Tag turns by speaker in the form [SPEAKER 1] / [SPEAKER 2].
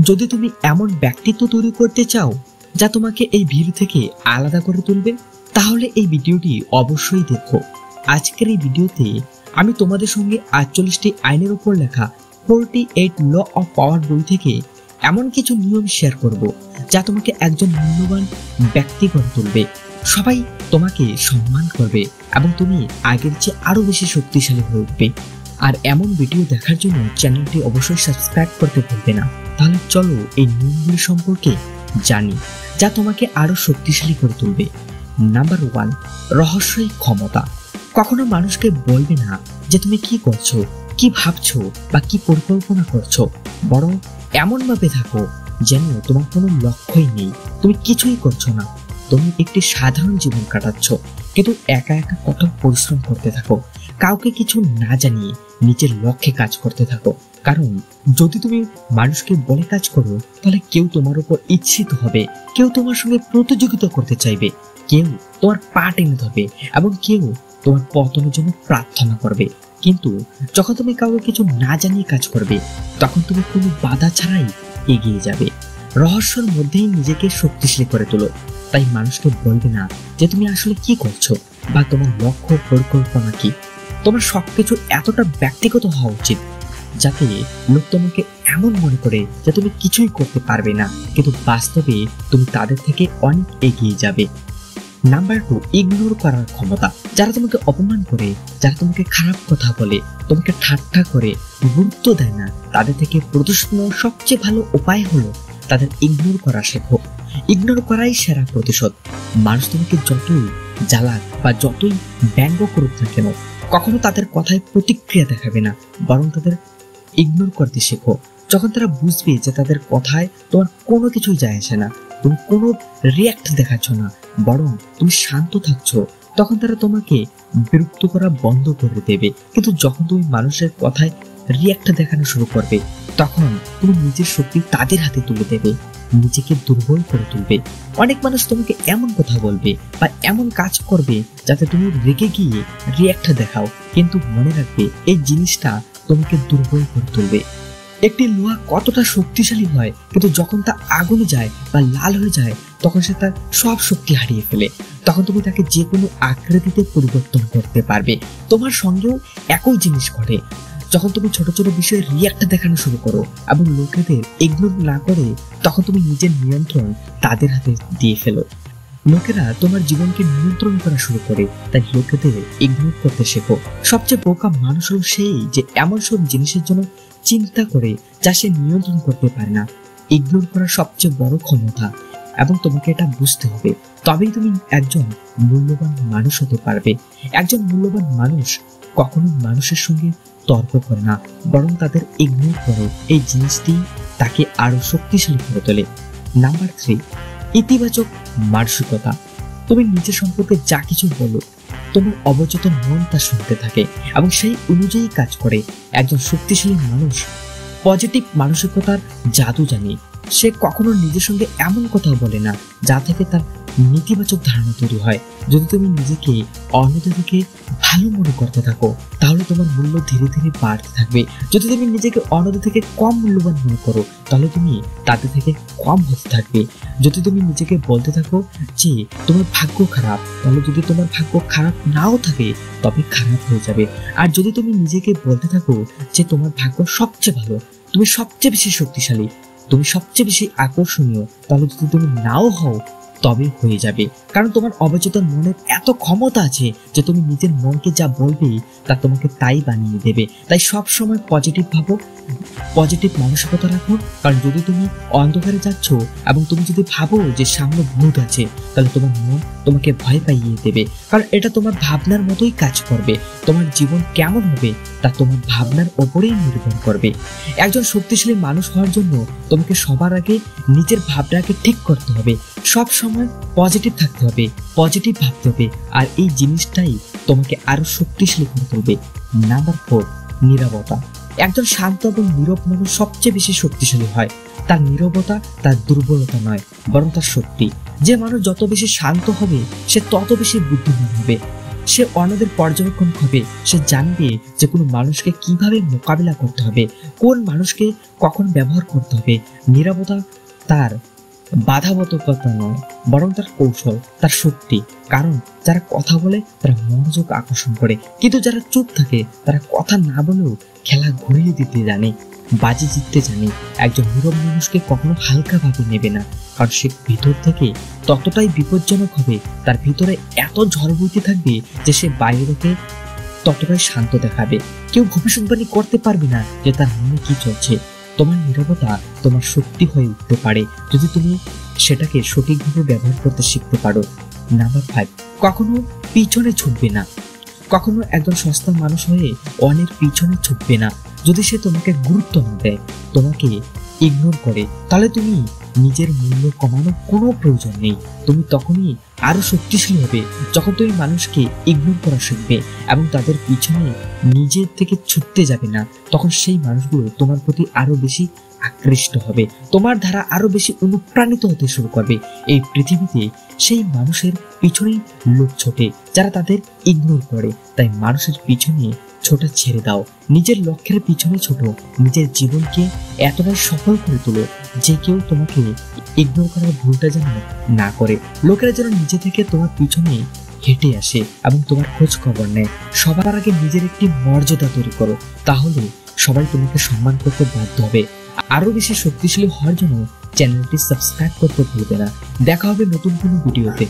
[SPEAKER 1] যদি তুমি এমন ব্যক্তিত্ব তৈরি করতে চাও যা তোমাকে এই ভিড় থেকে আলাদা করে তুলবে, তাহলে এই ভিডিওটি অবশ্যই দেখো। আজকের এই ভিডিওতে আমি তোমাদের সঙ্গে 48টি আইনের উপর লেখা 48 ল অফ পাওয়ার বই থেকে এমন কিছু নিয়ম শেয়ার করব যা তোমাকে একজন মূল্যবান ব্যক্তি করে তুলবে। সবাই তোমাকে সম্মান করবে এবং তুমি আগের চেয়ে আরো বেশি শক্তিশালী হয়ে উঠবে। আর এমন ভিডিও দেখার জন্য চ্যানেলটি অবশ্যই সাবস্ক্রাইব করতে ভুলবে না। তাহলে চলো এই নিয়মগুলি সম্পর্কে জানি যা তোমাকে আরো শক্তিশালী করে তুলবে। নাম্বার 1, রহস্যই ক্ষমতা। কখনো মানুষকে বলবে না যে তুমি কি করছো, কি ভাবছো বা কি পরিকল্পনা করছো, বরং এমন ভাবে থাকো যেন তোমার কোনো লক্ষ্যই নেই, তুমি কিছুই করছো না, তুমি একটি সাধারণ জীবন কাটাচ্ছ, কিন্তু একা একা কঠোর পরিশ্রম করতে থাকো, কাউকে কিছু না জানিয়ে নিজের লক্ষ্যে কাজ করতে থাকো। কারণ যদি তুমি মানুষকে বলে কাজ করো তাহলে কেউ তোমার উপর ইচ্ছিত হবে, কেউ তোমার সঙ্গে প্রতিযোগিতা করতে চাইবে, কেউ তোমার পা টেনে ধরবে এবং কেউ তোমার পতনের জন্য প্রার্থনা করবে। কিন্তু যখন তুমি কাউকে কিছু না জানিয়ে কাজ করবে তখন তুমি কোনো বাধা ছাড়াই এগিয়ে যাবে। রহস্যের মধ্যেই নিজেকে শক্তিশালী করে তোলো। তাই মানুষকে বলবে না যে তুমি আসলে কি করছো বা তোমার লক্ষ্য পরিকল্পনা কি। তোমার সবকিছু এতটা ব্যক্তিগত হওয়া উচিত যাতে লোক তোমাকে এমন মনে করে যে তুমি কিছুই করতে পারবে না, কিন্তু বাস্তবে তুমি তাদের থেকে অনেক এগিয়ে যাবে। নাম্বার 2, ইগনোর করার ক্ষমতা। যারা তোমাকে অপমান করে, যারা তোমাকে খারাপ কথা বলে, তোমাকে ঠাট্টা করে, গুরুত্ব দেয় না, তাদের থেকে প্রতিশোধ নেওয়ার সবচেয়ে ভালো উপায় হলো তাদের ইগনোর করা শেখো। ইগনোর করাই সেরা প্রতিশোধ। মানুষ তোমাকে যতই জ্বালাক বা যতই ব্যঙ্গ করুক না কেন, কখনো তাদের কথায় প্রতিক্রিয়া দেখাবে না, বরং তাদের ইগনোর করতে শেখো। যখন তারা বুঝবে যে তাদের কথায় তোমার কোনো কিছুই যায় আসে না, তুমি কোনো রিয়াক্ট দেখাচ্ছ না, বরং তুমি শান্ত থাকছো, তখন তারা তোমাকে বিরক্ত করা বন্ধ করে দেবে। কিন্তু যখন তুমি মানুষের কথায় রিয়াক্ট দেখানো শুরু করবে তখন তুমি নিজের শক্তি তাদের হাতে তুলে দেবে, নিজেকে দুর্বল করে তুলবে। অনেক মানুষ তোমাকে এমন কথা বলবে বা এমন কাজ করবে যাতে তুমি রেগে গিয়ে রিয়াক্ট দেখাও, কিন্তু মনে রাখবে এই জিনিসটা তোমাকে দুর্বল করে তুলবে। একটি লোহা কতটা শক্তিশালী হয়, কিন্তু যখন তা আগুনে যায় বা লাল হয়ে যায় তখন সে তার সব শক্তি হারিয়ে ফেলে। তখন তুমি তাকে যে কোনো আকৃতিতে পরিবর্তন করতে পারবে। তোমার সঙ্গেও একই জিনিস ঘটে। যখন তুমি ছোট ছোট বিষয়ে রিয়াক্ট দেখানো শুরু করো এবং লোকেদের ইগনোর না করে, তখন তুমি নিজের নিয়ন্ত্রণ তাদের হাতে দিয়ে ফেলো। লোকেরা তোমার জীবনকে নিয়ন্ত্রণ করা শুরু করে, তাই লোকেদের ইগনোর করতে শেখো। সবচেয়ে বোকা মানুষ হলো সেই যে এমন সব জিনিসের জন্য চিন্তা করে যা সে নিয়ন্ত্রণ করতে পারে না। ইগনোর করা সবচেয়ে বড় ক্ষমতা এবং তোমাকে এটা বুঝতে হবে, তবেই তুমি একজন মূল্যবান মানুষ হতে পারবে। একজন মূল্যবান মানুষ কখনো মানুষের সঙ্গে তর্ক করে না, বরং তাদের ইগনোর করে। এই জিনিসটি তাকে আরো শক্তিশালী করে তোলে। নাম্বার 3, ইতিবাচক মানসিকতা। তুমি নিজের সম্পর্কে যা কিছু বলো তোমার অবচেতন মন তা শুনতে থাকে এবং সেই অনুযায়ী কাজ করে। একজন শক্তিশালী মানুষ পজিটিভ মানসিকতার জাদু জানে। সে কখনো নিজের সঙ্গে এমন কথা বলে না যা থেকে তার নেতিবাচক ধারণা তৈরি হয়। যদি তুমি নিজেকে অন্যদের থেকে ভালো মনে করতে থাকো তাহলে তোমার মূল্য ধীরে ধীরে বাড়তে থাকবে। যদি তুমি নিজেকে অন্যদের থেকে কম মূল্যবান মনে করো তাহলে তুমি তাদের থেকে কম হতে থাকবে। যদি তুমি নিজেকে বলতে থাকো যে তোমার ভাগ্য খারাপ, তাহলে যদি তোমার ভাগ্য খারাপ নাও থাকে তবে খারাপ হয়ে যাবে। আর যদি তুমি নিজেকে বলতে থাকো যে তোমার ভাগ্য সবচেয়ে ভালো, তুমি সবচেয়ে বেশি শক্তিশালী, তুমি সবচেয়ে বেশি আকর্ষণীয়, তাহলে যদি তুমি নাও হও তবে হয়ে যাবে। কারণ তোমার অবচেতন মনের এত ক্ষমতা আছে যে তুমি নিজের মনকে যা বলবে তা তোমাকে তাই বানিয়ে দেবে। তাই সব সময় পজিটিভ ভাবো, পজিটিভ মানসিকতা রাখো। কারণ যদি তুমি অন্ধকারে যাচ্ছ এবং তুমি যদি ভাবো যে সামনে ভূত আছে, তাহলে তোমার মন তোমাকে ভয় পাইয়ে দেবে। কারণ এটা তোমার ভাবনার মতোই কাজ করবে। তোমার জীবন কেমন হবে তা তোমার ভাবনার ওপরেই নির্ভর করবে। একজন শক্তিশালী মানুষ হওয়ার জন্য তোমাকে সবার আগে নিজের ভাবনাকে ঠিক করতে হবে। সব সময় পজিটিভ থাকতে হবে, পজিটিভ ভাবতে হবে, আর এই জিনিসটাই তোমাকে আরো শক্তিশালী করে তুলবে। নাম্বার 4, নীরবতা। একজন শান্ত এবং নীরব মানুষ সবচেয়ে বেশি শক্তিশালী হয়। তার নীরবতা তার দুর্বলতা নয়, বরং তার শক্তি। যে মানুষ যত বেশি শান্ত হবে সে তত বেশি বুদ্ধিমান হবে। সে অন্যদের পর্যবেক্ষণ হবে, সে জানবে যে কোনো মানুষকে কিভাবে মোকাবিলা করতে হবে, কোন মানুষকে কখন ব্যবহার করতে হবে। নীরবতা তার বাধাবাধকতা নয়, বরং তার কৌশল, তার শক্তি। কারণ যারা কথা বলে তারা মনোযোগ আকর্ষণ করে, কিন্তু যারা চুপ থাকে তারা কথা না বলেও খেলা ঘুরিয়ে দিতে জানে, বাজি জিততে জানে। একজন নীরব মানুষকে কখনো হালকাভাবে নেবে না, কারণ সে ভিতর থেকে ততটাই বিপজ্জনক হবে। তার ভিতরে এত ঝড় বইতে থাকবে যে সে বাইরেকে ততটাই শান্ত দেখাবে। কেউ ভবিষ্যৎবাণী করতে পারবে না যে তার মনে কি চলছে। তোমার নীরবতা তোমার শক্তি হয়ে উঠতে পারে যদি তুমি সেটাকে সঠিকভাবে ব্যবহার করতে শিখতে পারো। নাম্বার 5, কখনো পিছনে ছুটবে না। কখনো একজন সস্তা মানুষ হয়ে অন্যের পিছনে ছুটবে না। যদি সে তোমাকে গুরুত্ব না দেয়, তোমাকে ইগনোর করে, তাহলে তুমি নিজের মূল্য কমানোর কোনো প্রয়োজন নেই। তুমি তখনই আরো শক্তিশালী হবে যখন তুমি মানুষকে ইগনোর করা শিখবে এবং তাদের পিছনে নিজের থেকে ছুটতে যাবে না। তখন সেই মানুষগুলো তোমার প্রতি আরো বেশি আকৃষ্ট হবে, তোমার দ্বারা আরো বেশি অনুপ্রাণিত হতে শুরু করবে। এই পৃথিবীতে সেই মানুষের পিছনেই লোক ছোটে যারা তাদের ইগনোর করে। তাই মানুষের পিছনে ছোটা ছেড়ে দাও, নিজের লক্ষ্যের পিছনে ছোট, নিজের জীবনকে এতটাই সফল করে তোলো যে কেউ তোমাকে ইগনোর করার ভুলটা যেন না করে। লোকেরা যেন নিজে থেকে তোমার পিছনে হেঁটে আসে এবং তোমার খোঁজ খবর নেয়। সবার আগে নিজের একটি মর্যাদা তৈরি করো, তাহলে সবাই তোমাকে সম্মান করতে বাধ্য হবে। আরো বেশি শক্তিশালী হওয়ার জন্য চ্যানেলটি সাবস্ক্রাইব করতে ভুলবে না। দেখা হবে নতুন কোনো ভিডিওতে।